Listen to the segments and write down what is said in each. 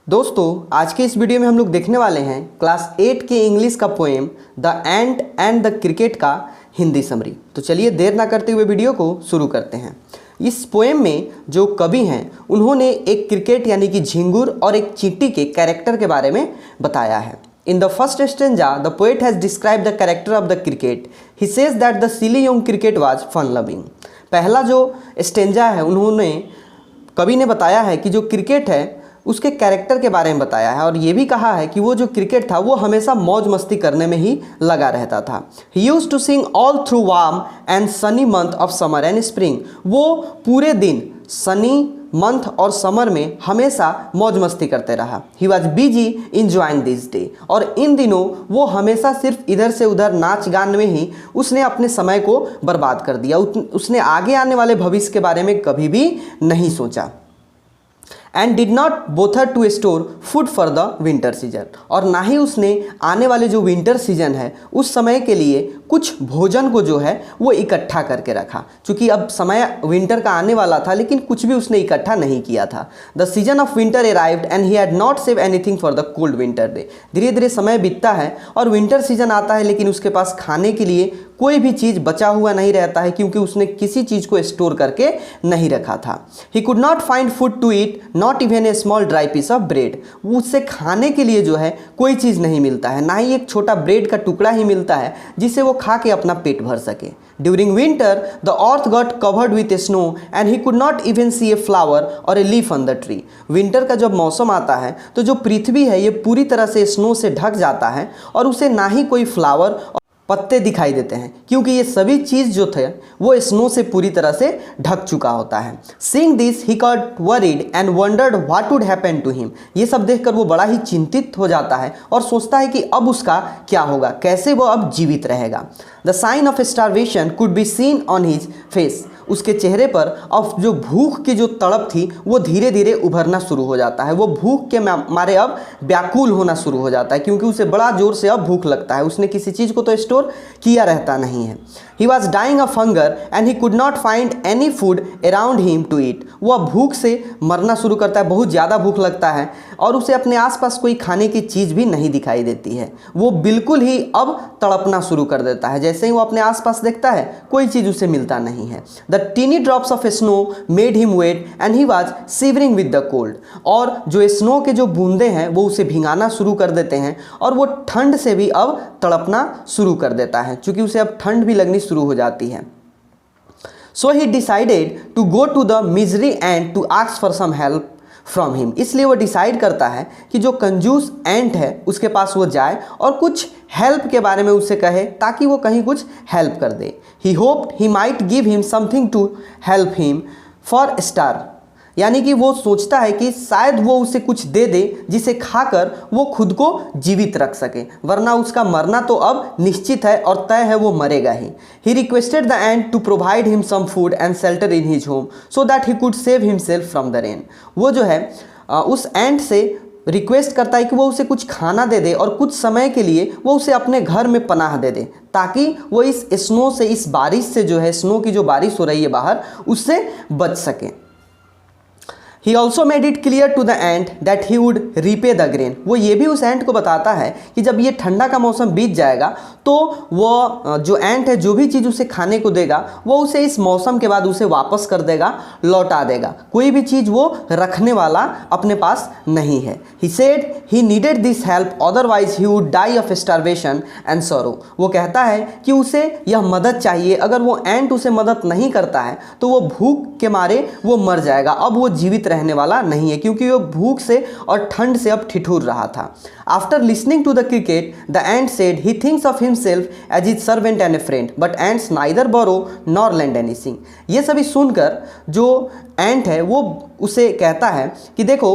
दोस्तों आज के इस वीडियो में हम लोग देखने वाले हैं क्लास 8 के इंग्लिश का poem the ant and the cricket का हिंदी समरी। तो चलिए देर ना करते हुए वीडियो को शुरू करते हैं। इस पोएम में जो कवि हैं उन्होंने एक क्रिकेट यानी कि झिंगुर और एक चींटी के कैरेक्टर के बारे में बताया है। In the first stanza the poet has describe the character of the cricket. He says that the silly young cricket was fun loving. पहला जो स्टेंजा है उन्होंने कवि ने बताया है कि जो क्रिकेट है उसके कैरेक्टर के बारे में बताया है और ये भी कहा है कि वो जो क्रिकेट था वो हमेशा मौज मस्ती करने में ही लगा रहता था। He used to sing all through warm and sunny month of summer and spring. वो पूरे दिन सनी मंथ और समर में हमेशा मौज मस्ती करते रहा। He was busy enjoying this day. और इन दिनों वो हमेशा सिर्फ इधर से उधर नाच गान में ही उसने अपने समय को बर्बाद कर दिया। उसने आगे आने वाले भविष्य के बारे में कभी भी नहीं सोचा। And did not bother to store food for the winter season. और ना ही उसने आने वाले जो विंटर सीजन है उस समय के लिए कुछ भोजन को जो है वो इकट्ठा करके रखा, क्योंकि अब समय विंटर का आने वाला था लेकिन कुछ भी उसने इकट्ठा नहीं किया था। The season of winter arrived and he had not save anything for the cold winter day. धीरे धीरे समय बीतता है और विंटर सीजन आता है लेकिन उसके पास खाने के लिए कोई भी चीज़ बचा हुआ नहीं रहता है, क्योंकि उसने किसी चीज़ को स्टोर करके नहीं रखा था। He could not find food to eat, not even a small dry piece of bread. उससे खाने के लिए जो है कोई चीज़ नहीं मिलता है, ना ही एक छोटा ब्रेड का टुकड़ा ही मिलता है जिसे वो खा के अपना पेट भर सके। During winter the earth got covered with snow and he could not even see a flower और a leaf on the tree. Winter का जब मौसम आता है तो जो पृथ्वी है ये पूरी तरह से स्नो से ढक जाता है और उसे ना ही कोई फ्लावर पत्ते दिखाई देते हैं, क्योंकि ये सभी चीज़ जो थे वो स्नो से पूरी तरह से ढक चुका होता है। Seeing this he got worried and wondered what would happen to him. ये सब देखकर वो बड़ा ही चिंतित हो जाता है और सोचता है कि अब उसका क्या होगा, कैसे वो अब जीवित रहेगा। The sign of starvation could be seen on his face. उसके चेहरे पर अब जो भूख की जो तड़प थी वो धीरे धीरे उभरना शुरू हो जाता है। वो भूख के मारे अब व्याकुल होना शुरू हो जाता है, क्योंकि उसे बड़ा जोर से अब भूख लगता है। उसने किसी चीज़ को तो स्टोर किया रहता नहीं है। He was dying of hunger and he could not find any food around him to eat. वो अब भूख से मरना शुरू करता है, बहुत ज़्यादा भूख लगता है और उसे अपने आसपास कोई खाने की चीज़ भी नहीं दिखाई देती है। वो बिल्कुल ही अब तड़पना शुरू कर देता है। जैसे ही वो अपने आसपास देखता है कोई चीज़ उसे मिलता नहीं है। The tiny drops of snow made him wet and he was shivering with the cold. और जो स्नो के जो बूंदे हैं वो उसे भिंगाना शुरू कर देते हैं और वो ठंड से भी अब तड़पना शुरू कर देता है, क्योंकि उसे अब ठंड भी लगनी शुरू हो जाती है। So he decided to go to the misery and to ask for some help from him. इसलिए वो डिसाइड करता है कि जो कंजूस एंट है उसके पास वो जाए और कुछ हेल्प के बारे में उससे कहे ताकि वो कहीं कुछ हेल्प कर दे। He hoped he might give him something to help him for star. यानी कि वो सोचता है कि शायद वो उसे कुछ दे दे जिसे खाकर वो खुद को जीवित रख सके, वरना उसका मरना तो अब निश्चित है और तय है, वो मरेगा ही। He requested the ant to provide him some food and shelter in his home so that he could save himself from the rain. वो जो है उस एंट से रिक्वेस्ट करता है कि वो उसे कुछ खाना दे दे और कुछ समय के लिए वो उसे अपने घर में पनाह दे दे, ताकि वो इस स्नो से, इस बारिश से जो है, स्नो की जो बारिश हो रही है बाहर, उससे बच सके। He also made it clear to the ant that he would repay the grain। वो ये भी उस एंट को बताता है कि जब ये ठंडा का मौसम बीत जाएगा तो वो जो एंट है जो भी चीज़ उसे खाने को देगा वो उसे इस मौसम के बाद उसे वापस कर देगा, लौटा देगा। कोई भी चीज़ वो रखने वाला अपने पास नहीं है। He said he needed this help otherwise he would die of starvation and sorrow। वो कहता है कि उसे यह मदद चाहिए, अगर वो एंट उसे मदद नहीं करता है तो वो भूख के मारे वो मर जाएगा, अब वो जीवित रहने वाला नहीं है, क्योंकि वो भूख से और ठंड से अब ठिठुर रहा था। After listening to the cricket the ant said he thinks of himself as his servant and a friend but ants neither borrow nor lend anything. ये सभी सुनकर जो एंट है वो उसे कहता है कि देखो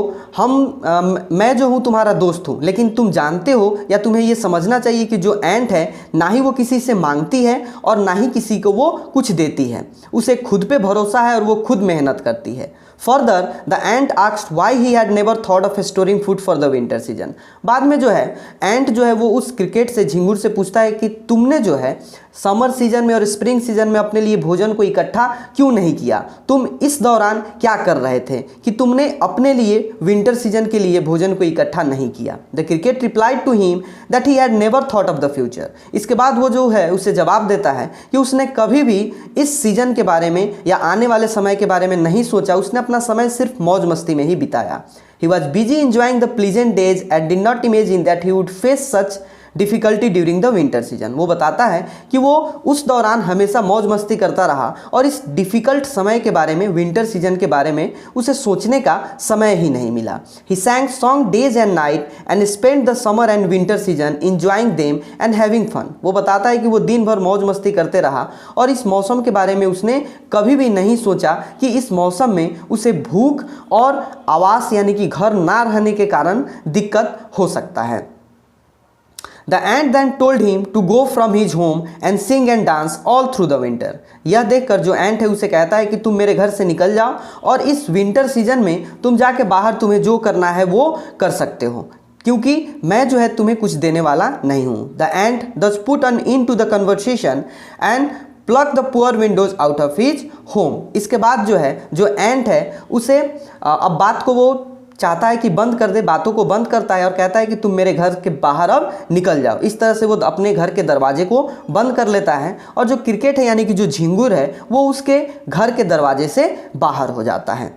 मैं जो हूँ तुम्हारा दोस्त हूँ, लेकिन तुम जानते हो या तुम्हें ये समझना चाहिए कि जो एंट है ना ही वो किसी से मांगती है और ना ही किसी को वो कुछ देती है। उसे खुद पे भरोसा है और वो खुद मेहनत करती है। Further the ant asked why he had never thought of storing food for the winter season. बाद में जो है एंट जो है वो उस क्रिकेट से, झिंगुर से पूछता है कि तुमने जो है समर सीजन में और स्प्रिंग सीजन में अपने लिए भोजन को इकट्ठा क्यों नहीं किया? तुम इस दौरान क्या कर रहे थे कि तुमने अपने लिए विंटर सीजन के लिए भोजन को इकट्ठा नहीं किया? The cricket replied to him that he had never thought of the future. इसके बाद वो जो है उसे जवाब देता है कि उसने कभी भी इस सीजन के बारे में या आने वाले समय के बारे में नहीं सोचा, उसने अपना समय सिर्फ मौज मस्ती में ही बिताया। He was busy enjoying the pleasant days and did not imagine that he would face such difficulty during the winter season. वो बताता है कि वो उस दौरान हमेशा मौज मस्ती करता रहा और इस डिफ़िकल्ट समय के बारे में, विंटर सीजन के बारे में उसे सोचने का समय ही नहीं मिला। ही sang song days and night and spent the summer and winter season enjoying them and having fun। वो बताता है कि वो दिन भर मौज मस्ती करते रहा और इस मौसम के बारे में उसने कभी भी नहीं सोचा कि इस मौसम में उसे भूख और आवास यानी कि घर ना रहने के कारण दिक्कत हो सकता है। The ant then told him to go from his home and sing and dance all through the winter। यह देखकर जो एंट है उसे कहता है कि तुम मेरे घर से निकल जाओ और इस विंटर सीजन में तुम जाके बाहर तुम्हें जो करना है वो कर सकते हो, क्योंकि मैं जो है तुम्हें कुछ देने वाला नहीं हूँ। The ant thus put an end to the conversation and pluck the poor windows out of his home। इसके बाद जो है जो एंट है उसे अब बात को वो चाहता है कि बंद कर दे, बातों को बंद करता है और कहता है कि तुम मेरे घर के बाहर अब निकल जाओ। इस तरह से वो अपने घर के दरवाजे को बंद कर लेता है और जो क्रिकेट है यानी कि जो झिंगुर है वो उसके घर के दरवाजे से बाहर हो जाता है।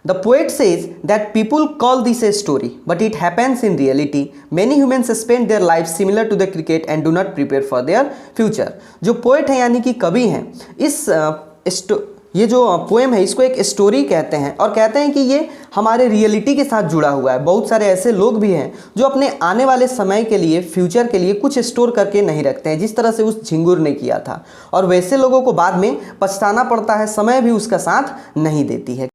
The poet says that people call this a story, but it happens in reality. Many humans spend their lives similar to the cricket and do not prepare for their future। जो पोएट है यानी कि कवि हैं, ये जो poem है इसको एक स्टोरी कहते हैं और कहते हैं कि ये हमारे रियलिटी के साथ जुड़ा हुआ है। बहुत सारे ऐसे लोग भी हैं जो अपने आने वाले समय के लिए, फ्यूचर के लिए कुछ स्टोर करके नहीं रखते हैं, जिस तरह से उस झिंगुर ने किया था, और वैसे लोगों को बाद में पछताना पड़ता है, समय भी उसका साथ नहीं देती है।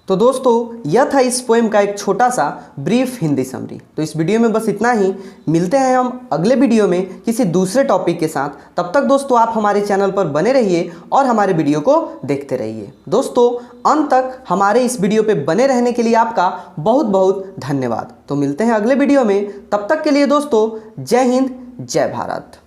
तो दोस्तों यह था इस पोएम का एक छोटा सा ब्रीफ हिंदी समरी। तो इस वीडियो में बस इतना ही। मिलते हैं हम अगले वीडियो में किसी दूसरे टॉपिक के साथ। तब तक दोस्तों आप हमारे चैनल पर बने रहिए और हमारे वीडियो को देखते रहिए। दोस्तों अंत तक हमारे इस वीडियो पे बने रहने के लिए आपका बहुत बहुत धन्यवाद। तो मिलते हैं अगले वीडियो में, तब तक के लिए दोस्तों जय हिंद, जय भारत।